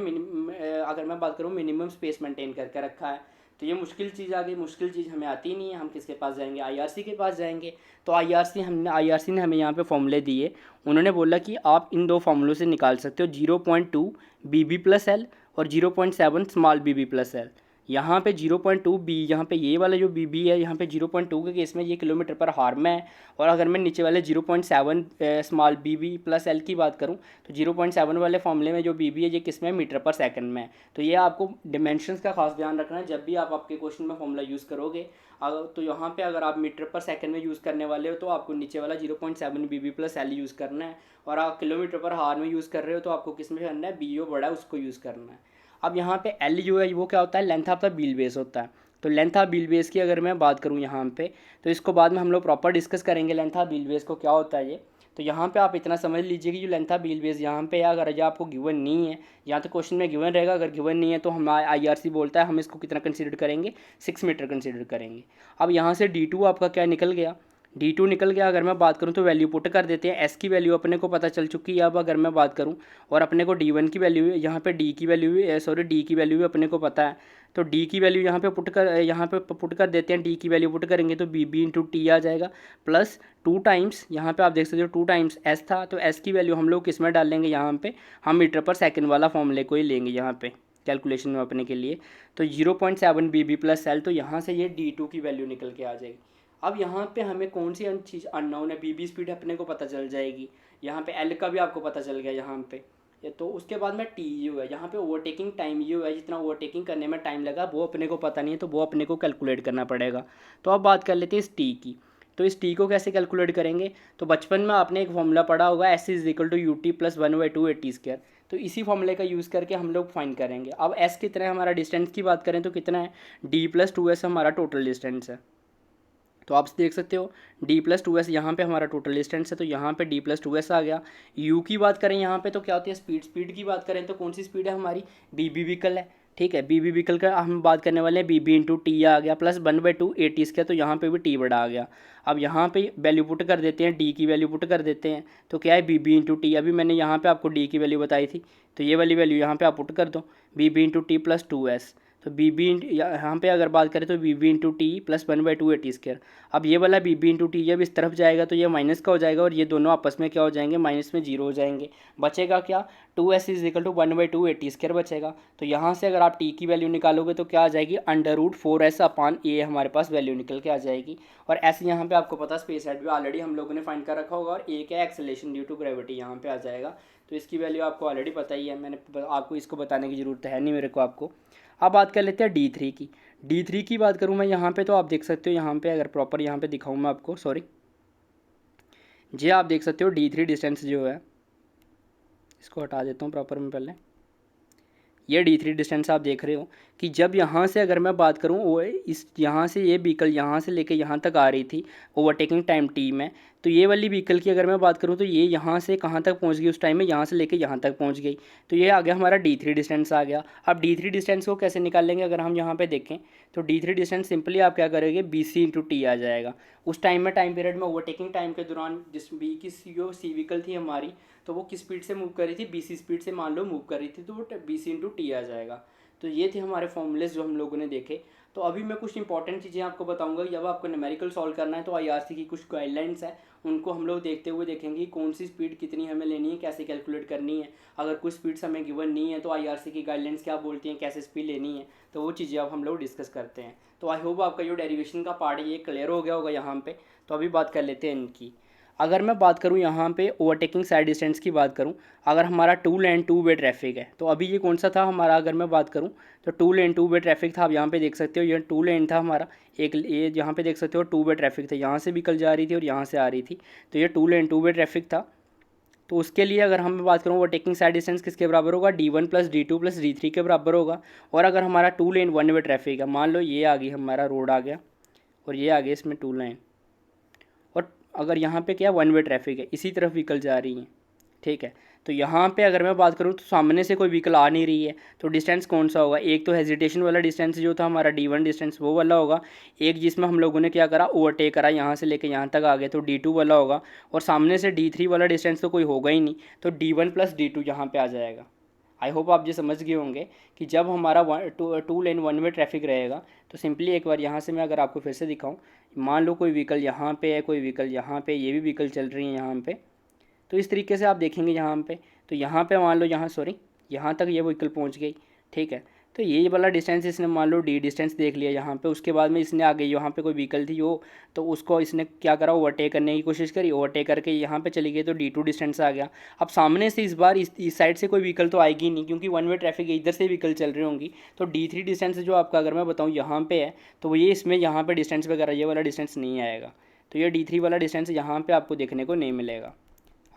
अगर मैं बात करूँ मिनिमम स्पेस मेंटेन करके रखा है। तो ये मुश्किल चीज़ आ गई, मुश्किल चीज़ हमें आती नहीं है, हम किसके पास जाएंगे, आईआरसी के पास जाएंगे। तो आईआरसी ने हमें यहाँ पे फॉर्मूले दिए। उन्होंने बोला कि आप इन दो फॉर्मूलों से निकाल सकते हो 0.2 बी प्लस एल और 0.7 स्मॉल बी प्लस एल। यहाँ पे 0.2 बी, यहाँ पे ये वाला जो बी है यहाँ पे 0.2 के केस में ये किलोमीटर पर हावर में है। और अगर मैं नीचे वाले 0.7 स्मॉल बी प्लस एल की बात करूँ तो 0.7 वाले फॉर्मूले में जो बी है ये किस में, मीटर पर सेकंड में है। तो ये आपको डिमेंशंस का खास ध्यान रखना है जब भी आप आपके क्वेश्चन में फॉर्मूला यूज़ करोगे। तो यहाँ पे अगर आप मीटर पर सेकंड में यूज़ करने वाले हो तो आपको नीचे वाला 0.7 बी प्लस एल यूज़ करना है। और आप किलोमीटर पर हावर में यूज़ कर रहे हो तो आपको किस में करना है, बी ओ बड़ा है उसको यूज़ करना है। अब यहाँ पे एल जो है वो क्या होता है, length of the wheel base होता है। तो लेंथ ऑफ व्हील बेस की अगर मैं बात करूँ यहाँ पे, तो इसको बाद में हम लोग प्रॉपर डिस्कस करेंगे लेंथ ऑफ व्हील बेस को क्या होता है ये। तो यहाँ पे आप इतना समझ लीजिए कि जो लेंथ ऑफ व्हील बेस यहाँ पे अगर जो आपको गिवन नहीं है, या तो क्वेश्चन में गिवन रहेगा, अगर गिवन नहीं है तो हमारा IRC बोलता है हम इसको कितना कंसीडर करेंगे, 6 मीटर कंसीडर करेंगे। अब यहाँ से D2 आपका क्या निकल गया, D2 निकल गया। अगर मैं बात करूँ तो वैल्यू पुट कर देते हैं। एस की वैल्यू अपने को पता चल चुकी है। अब अगर मैं बात करूँ और अपने को D1 की वैल्यू, यहाँ पे डी की वैल्यू डी की वैल्यू भी अपने को पता है, तो डी की वैल्यू यहाँ पे पुट कर देते हैं। डी की वैल्यू पुट करेंगे तो बी इंटू टी आ जाएगा, प्लस 2 टाइम्स यहाँ पे आप देख सकते हो 2 टाइम्स एस था, तो एस की वैल्यू हम लोग किस में डाल लेंगे, यहाँ पे हम मीटर पर सेकंड वाला फॉर्मूले को ही लेंगे यहाँ पे कैलकुलेशन में अपने के लिए। तो 0.7 BB प्लस एल, तो यहाँ से ये D2 की वैल्यू निकल के आ जाएगी। अब यहाँ पे हमें कौन सी चीज़ अननोन है, BB स्पीड अपने को पता चल जाएगी, यहाँ पे L का भी आपको पता चल गया यहाँ पे। तो उसके बाद में TU है, यहाँ पे ओवरटेकिंग टाइम यू है, जितना ओवरटेकिंग करने में टाइम लगा वो अपने को पता नहीं है, तो वो अपने को कैलकुलेट करना पड़ेगा। तो अब बात कर लेते हैं इस T की। तो इस T को कैसे कैलकुलेट करेंगे, तो बचपन में आपने एक फॉर्मूला पढ़ा होगा, S is equal to UT plus 1/2 AT square. तो इसी फॉर्मूले का यूज़ करके हम लोग फाइंड करेंगे। अब S कितना है, हमारा डिस्टेंस की बात करें तो कितना है, D प्लस 2S हमारा टोटल डिस्टेंस है। तो आप देख सकते हो D प्लस 2S यहाँ पर हमारा टोटल डिस्टेंस है, तो यहाँ पे D प्लस 2S आ गया। U की बात करें यहाँ पे तो क्या होती है स्पीड, स्पीड की बात करें तो कौन सी स्पीड है हमारी, BB व्हीकल है, ठीक है। BB व्हीकल का हम बात करने वाले हैं, BB इंटू टी आ गया, प्लस 1/2 AT स्क्वायर, तो यहाँ पे भी T बड़ा आ गया। अब यहाँ पे वैल्यू पुट कर देते हैं, D की वैल्यू पुट कर देते हैं, तो क्या है BB इंटू टी। अभी मैंने यहाँ पे आपको D की वैल्यू बताई थी, तो ये वाली वैल्यू यहाँ पे आप पुट कर दो, BB into T plus 2S। तो BB यहाँ पे अगर बात करें तो BB into T plus 1/2 AT square. अब ये वाला BB इंटू टी जब इस तरफ जाएगा तो ये माइनस का हो जाएगा, और ये दोनों आपस में क्या हो जाएंगे, माइनस में 0 हो जाएंगे। बचेगा क्या, 2S is equal to 1/2 AT square बचेगा। तो यहाँ से अगर आप T की वैल्यू निकालोगे तो क्या आ जाएगी, √4S अपान A हमारे पास वैल्यू निकल के आ जाएगी। और S यहाँ पे आपको पता स्पेस हेड भी ऑलरेडी हम लोगों ने फाइंड कर रखा होगा, और A क्या एक्सेलरेशन ड्यू टू ग्रेविटी यहाँ पे आ जाएगा। तो इसकी वैल्यू आपको ऑलरेडी पता ही है, मैंने आपको इसको बताने की ज़रूरत है नहीं मेरे को आपको। अब बात कर लेते हैं D3 की। D3 की बात करूँ मैं यहाँ पे तो आप देख सकते हो यहाँ पे, अगर प्रॉपर यहाँ पे दिखाऊँ मैं आपको, सॉरी जी, आप देख सकते हो D3 डिस्टेंस जो है, इसको हटा देता हूँ प्रॉपर में पहले। ये D3 डिस्टेंस आप देख रहे हो कि जब यहाँ से अगर मैं बात करूँ वो इस यहाँ से ये व्हीकल यहाँ से लेके यहाँ तक आ रही थी ओवरटेकिंग टाइम T में, तो ये वाली व्हीकल की अगर मैं बात करूँ तो ये यहाँ से कहाँ तक पहुँच गई उस टाइम में, यहाँ से लेके यहाँ तक पहुँच गई। तो ये आ गया हमारा D3 डिस्टेंस आ गया। अब D3 डिस्टेंस को कैसे निकाल लेंगे, अगर हम यहाँ पे देखें तो D3 डिस्टेंस सिंपली आप क्या करोगे, BC इंटू टी आ जाएगा। उस टाइम में टाइम पीरियड में ओवरटेकिंग टाइम के दौरान जिस बी की जो सी व्हीकल थी हमारी, तो वो किस स्पीड से मूव कर रही थी, BC स्पीड से मान लो मूव कर रही थी, तो वो BC इंटू टी आ जाएगा। तो ये थे हमारे फॉर्मूलेस जो हम लोगों ने देखे। तो अभी मैं कुछ इंपॉर्टेंट चीज़ें आपको बताऊंगा। जब आपको न्यूमेरिकल सॉल्व करना है तो IRC की कुछ गाइडलाइंस है, उनको हम लोग देखते हुए देखेंगे कौन सी स्पीड कितनी हमें लेनी है, कैसे कैलकुलेट करनी है। अगर कुछ स्पीड्स हमें गिवन नहीं है तो IRC की गाइडलाइंस क्या बोलती हैं, कैसे स्पीड लेनी है, तो वो चीज़ें अब हम लोग डिस्कस करते हैं। तो आई होप आपका जो डेरिवेशन का पार्ट है ये क्लियर हो गया होगा यहाँ पे। तो अभी बात कर लेते हैं इनकी। अगर मैं बात करूं यहाँ पे ओवरटेकिंग साइड डिस्टेंस की बात करूं, अगर हमारा 2 लेन 2 वे ट्रैफिक है, तो अभी ये कौन सा था हमारा, अगर मैं बात करूं तो 2 लेन 2 वे ट्रैफिक था। आप यहाँ पे देख सकते हो ये 2 लेन था हमारा, एक ये यहाँ पे देख सकते हो 2 वे ट्रैफिक था, यहाँ से व्हीकल जा रही थी और यहाँ से आ रही थी, तो ये 2 लेन 2 वे ट्रैफिक था। तो उसके लिए अगर हम बात करूँ ओवरटेकिंग साइड डिस्टेंस किसके बराबर होगा, D1 plus D2 plus D3 के बराबर होगा। और अगर हमारा 2 लेन 1 वे ट्रैफिक है, मान लो ये आ गई हमारा रोड आ गया और ये आ गया इसमें 2 लेन, और अगर यहाँ पे क्या 1 वे ट्रैफिक है, इसी तरफ व्हीकल जा रही है, ठीक है। तो यहाँ पे अगर मैं बात करूँ तो सामने से कोई व्हीकल आ नहीं रही है, तो डिस्टेंस कौन सा होगा, एक तो हेजिटेशन वाला डिस्टेंस जो था हमारा D1 डिस्टेंस वो वाला होगा, एक जिसमें हम लोगों ने क्या करा ओवरटेक करा यहाँ से लेके यहाँ तक आ गए तो D2 वाला होगा, और सामने से D3 वाला डिस्टेंस तो कोई होगा ही नहीं, तो D1 प्लस D2 यहाँ पे आ जाएगा। आई होप आप ये समझ गए होंगे कि जब हमारा 2 लेन 1 वे ट्रैफिक रहेगा तो सिंपली एक बार यहाँ से मैं अगर आपको फिर से दिखाऊँ, मान लो कोई व्हीकल यहाँ पे है, कोई व्हीकल यहाँ पे, ये भी व्हीकल चल रही है यहाँ पे, तो इस तरीके से आप देखेंगे यहाँ पे, तो यहाँ पे मान लो यहाँ तक ये व्हीकल पहुँच गई, ठीक है। तो ये वाला डिस्टेंस इसने मान लो D डिस्टेंस देख लिया यहाँ पे, उसके बाद में इसने आगे यहाँ पे कोई व्हीकल थी वो, तो उसको इसने क्या करा ओवरटेक करने की कोशिश करी, ओवरटेक करके यहाँ पे चली गई तो D2 डिस्टेंस आ गया। अब सामने से इस बार इस साइड से कोई व्हीकल तो आएगी नहीं, क्योंकि 1 वे ट्रैफिक इधर से व्हीकल चल रही होंगी, तो D3 डिस्टेंस जो आपका अगर मैं बताऊँ यहाँ पे है, तो ये इसमें यहाँ पे डिस्टेंस वगैरह ये वाला डिस्टेंस नहीं आएगा, तो ये D3 वाला डिस्टेंस यहाँ पे आपको देखने को नहीं मिलेगा।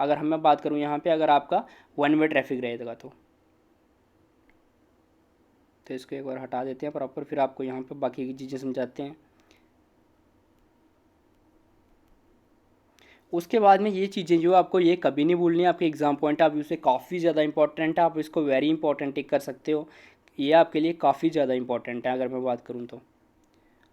अगर हम मैं बात करूँ यहाँ पे अगर आपका 1 वे ट्रैफिक रहेगा तो तो इसको एक बार हटा देते हैं प्रॉपर, फिर आपको यहाँ पे बाकी की चीज़ें समझाते हैं। उसके बाद में ये चीज़ें जो आपको ये कभी नहीं भूलनी है, आपके एग्ज़ाम पॉइंट ऑफ व्यू से काफ़ी ज़्यादा इंपॉर्टेंट है, आप इसको वेरी इंपॉर्टेंट टिक कर सकते हो, ये आपके लिए काफ़ी ज़्यादा इंपॉर्टेंट है अगर मैं बात करूँ तो।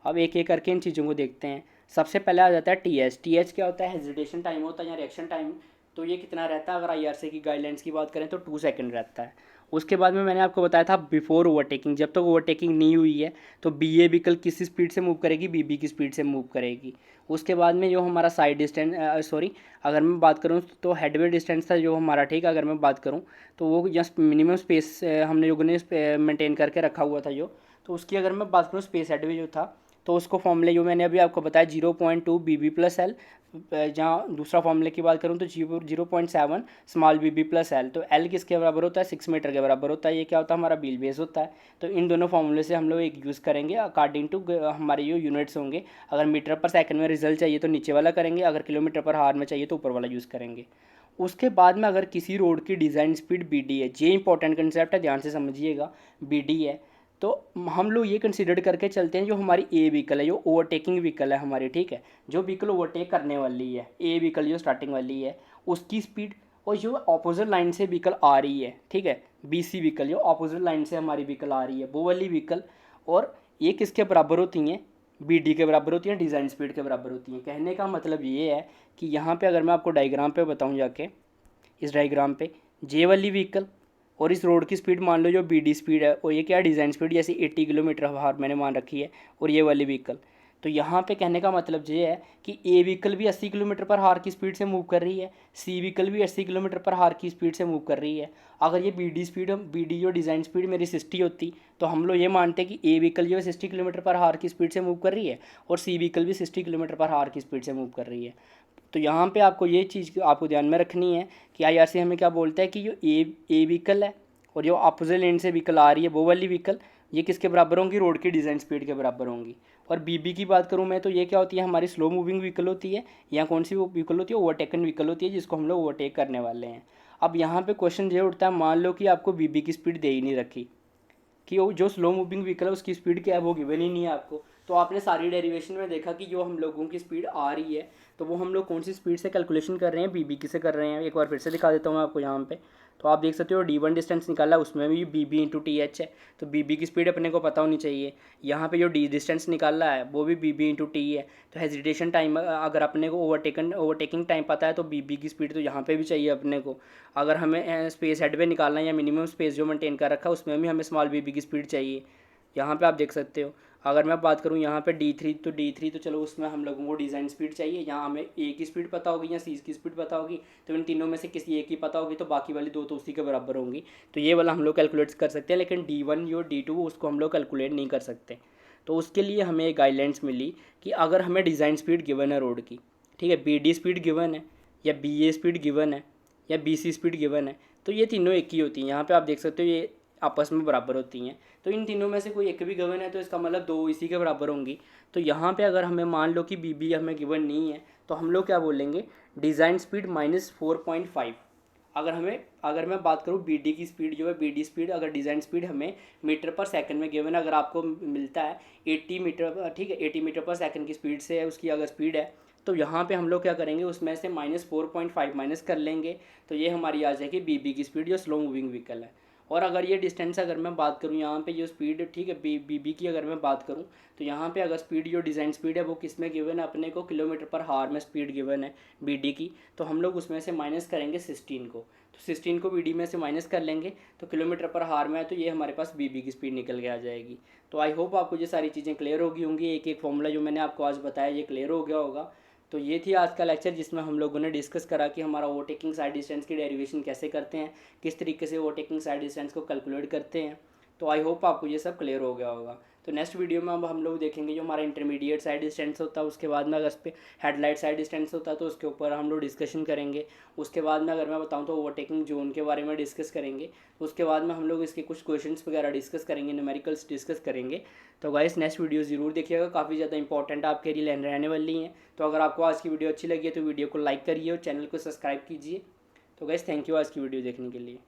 अब एक एक करके इन चीज़ों को देखते हैं। सबसे पहले आ जाता है टीएच। टीएच क्या होता है? हेजिटेशन टाइम होता है या रिएक्शन टाइम। तो ये कितना रहता है? अगर आईआरसी की गाइडलाइंस की बात करें तो 2 सेकंड रहता है। उसके बाद में मैंने आपको बताया था बिफोर ओवरटेकिंग, जब तक ओवरटेकिंग नहीं हुई है तो बीए व्हीकल किस स्पीड से मूव करेगी? बीबी की स्पीड से मूव करेगी। उसके बाद में जो हमारा साइड डिस्टेंस सॉरी अगर मैं बात करूँ तो हेडवे डिस्टेंस था जो हमारा, ठीक है, अगर मैं बात करूँ तो वो जस्ट मिनिमम स्पेस हमने लोगों ने मेंटेन करके रखा हुआ था जो, तो उसकी अगर मैं बात करूँ स्पेस हेडवे जो था, तो उसको फॉर्मूले जो मैंने अभी आपको बताया 0.2 BB प्लस एल, जहाँ दूसरा फॉर्मूले की बात करूँ तो 0.7 स्मॉल BB प्लस एल। तो एल किसके बराबर होता है? 6 मीटर के बराबर होता है। ये क्या होता है? हमारा व्हील बेस होता है। तो इन दोनों फॉर्मूले से हम लोग एक यूज़ करेंगे अकॉर्डिंग टू हमारे जो यूनिट्स होंगे। अगर मीटर पर सेकंड में रिजल्ट चाहिए तो नीचे वाला करेंगे, अगर किलोमीटर पर हावर में चाहिए तो ऊपर वाला यूज़ करेंगे। उसके बाद में अगर किसी रोड की डिज़ाइन स्पीड BD है, ये इंपॉर्टेंट कंसेप्ट है, ध्यान से समझिएगा, BD है, तो हम लोग ये कंसिडर करके चलते हैं जो हमारी ए व्हीकल है, जो ओवरटेकिंग व्हीकल है हमारी, ठीक है, जो व्हीकल ओवरटेक करने वाली है, ए व्हीकल जो स्टार्टिंग वाली है उसकी स्पीड, और जो अपोजिट लाइन से व्हीकल आ रही है, ठीक है, BC व्हीकल जो अपोजिट लाइन से हमारी व्हीकल आ रही है वो वाली व्हीकल, और ये किसके बराबर होती हैं? BD के बराबर होती हैं, डिज़ाइन स्पीड के बराबर होती हैं। कहने का मतलब ये है कि यहाँ पे अगर मैं आपको डायग्राम पे बताऊँ जाके, इस डायग्राम पे जे वाली व्हीकल और इस रोड की स्पीड मान लो जो BD स्पीड है, और ये क्या डिज़ाइन स्पीड जैसे 80 किलोमीटर हावर मैंने मान रखी है, और ये वाली व्हीकल, तो यहाँ पे कहने का मतलब ये है कि ए व्हीकल भी 80 किलोमीटर पर हावर की स्पीड से मूव कर रही है, सी व्हीकल भी 80 किलोमीटर पर हावर की स्पीड से मूव कर रही है। अगर ये BD जो डिज़ाइन स्पीड मेरी 60 होती तो हम लोग ये मानते कि ए व्हीकल जो है 60 किलोमीटर पर हावर की स्पीड से मूव कर रही है और सी व्हीकल भी 60 किलोमीटर पर हावर की स्पीड से मूव कर रही है। तो यहाँ पे आपको ये चीज़ आपको ध्यान में रखनी है कि आईआरसी हमें क्या बोलता है कि जो ए व्हीकल है और जो अपोजिट लेन से व्हीकल आ रही है वो वाली व्हीकल, ये किसके बराबर होंगी? रोड की डिज़ाइन स्पीड के बराबर होंगी। और बीबी की बात करूँ मैं तो ये क्या होती है? हमारी स्लो मूविंग व्हीकल होती है, या कौन सी वो व्हीकल होती है? ओवरटेकन व्हीकल होती है जिसको हम लोग ओवरटेक करने वाले हैं। अब यहाँ पे क्वेश्चन ये उठता है, मान लो कि आपको बीबी की स्पीड दे ही नहीं रखी, कि वो जो स्लो मूविंग व्हीकल है उसकी स्पीड क्या है वो गिवन ही नहीं है आपको, तो आपने सारी डेरिवेशन में देखा कि जो हम लोगों की स्पीड आ रही है तो वो हम लोग कौन सी स्पीड से कैलकुलेशन कर रहे हैं? बीबी की से कर रहे हैं। एक बार फिर से दिखा देता हूँ मैं आपको यहाँ पे, तो आप देख सकते हो D1 डिस्टेंस निकाला है उसमें भी BB इंटू TH है, तो BB की स्पीड अपने को पता होनी चाहिए। यहाँ पे जो D डिस्टेंस निकाला है वो भी BB इंटू T है, तो हेजिटेशन टाइम अगर अपने को ओवरटेकिंग टाइम पता है तो BB की स्पीड तो यहाँ पे भी चाहिए अपने को। अगर हमें स्पेस हेडवे निकालना है या मिनिमम स्पेस जो मेंटेन कर रखा है उसमें भी हमें स्मॉल BB की स्पीड चाहिए। यहाँ पे आप देख सकते हो। अगर मैं बात करूँ यहाँ पे D3 तो चलो उसमें हम लोगों को डिज़ाइन स्पीड चाहिए, यहाँ हमें ए की स्पीड पता होगी या सी की स्पीड पता होगी, तो इन तीनों में से किसी एक की पता होगी तो बाकी वाली दो तो उसी के बराबर होंगी, तो ये वाला हम लोग कैलकुलेट कर सकते हैं। लेकिन D1 और D2 उसको हम लोग कैलकुलेट नहीं कर सकते। तो उसके लिए हमें एक गाइडलाइंस मिली कि अगर हमें डिज़ाइन स्पीड गिवन है रोड की, ठीक है, BD स्पीड गिवन है या BA स्पीड गिवन है या BC स्पीड गिवन है, तो ये तीनों एक ही होती हैं। यहाँ पे आप देख सकते हो ये आपस में बराबर होती हैं, तो इन तीनों में से कोई एक भी गिवन है तो इसका मतलब दो इसी के बराबर होंगी। तो यहाँ पे अगर हमें मान लो कि BB हमें गिवन नहीं है तो हम लोग क्या बोलेंगे? Design speed minus 4.5। अगर मैं बात करूँ BD की स्पीड जो है, BD स्पीड अगर डिज़ाइन स्पीड हमें मीटर पर सेकंड में गिवन है, अगर आपको मिलता है 80 मीटर, ठीक है, 80 मीटर पर सेकंड की स्पीड से है उसकी अगर स्पीड है, तो यहाँ पे हम लोग क्या करेंगे? उसमें से -4.5 माइनस कर लेंगे, तो ये हमारी आ जाएगी BB की स्पीड जो स्लो मूविंग व्हीकल है। और अगर ये डिस्टेंस अगर मैं बात करूँ यहाँ पे जो स्पीड, ठीक है, BB की अगर मैं बात करूँ तो यहाँ पे अगर स्पीड जो डिज़ाइन स्पीड है वो किस में गिवन है अपने को? किलोमीटर पर हावर में स्पीड गिवन है BD की, तो हम लोग उसमें से माइनस करेंगे 16 को, तो 16 को BD में से माइनस कर लेंगे तो किलोमीटर पर हावर में है, तो ये हमारे पास BB की स्पीड निकल के आ जाएगी। तो आई होप आपको ये सारी चीज़ें क्लियर होगी होंगी, एक एक फॉर्मूला जो मैंने आपको आज बताया ये क्लियर हो गया होगा। तो ये थी आज का लेक्चर जिसमें हम लोगों ने डिस्कस करा कि हमारा ओवरटेकिंग साइड डिस्टेंस की डेरिवेशन कैसे करते हैं, किस तरीके से ओवरटेकिंग साइड डिस्टेंस को कैलकुलेट करते हैं। तो आई होप आपको ये सब क्लियर हो गया होगा। तो नेक्स्ट वीडियो में अब हम लोग देखेंगे जो हमारा इंटरमीडिएट साइड डिस्टेंस होता है, उसके बाद में अगर उस पर हेडलाइट साइड डिस्टेंस होता है तो उसके ऊपर हम लोग डिस्कशन करेंगे। उसके बाद में अगर मैं बताऊँ तो ओवरटेकिंग जोन के बारे में डिस्कस करेंगे। उसके बाद में हम लोग इसके कुछ क्वेश्चंस वगैरह डिस्कस करेंगे, न्यूमेरिकल्स डिस्कस करेंगे। तो गाइस नेक्स्ट वीडियो ज़रूर देखिएगा, काफ़ी ज़्यादा इंपॉर्टेंट आपके लिए रहने वाली हैं। तो अगर आपको आज की वीडियो अच्छी लगी है तो वीडियो को लाइक करिए और चैनल को सब्सक्राइब कीजिए। तो गाइस थैंक यू आज की वीडियो देखने के लिए।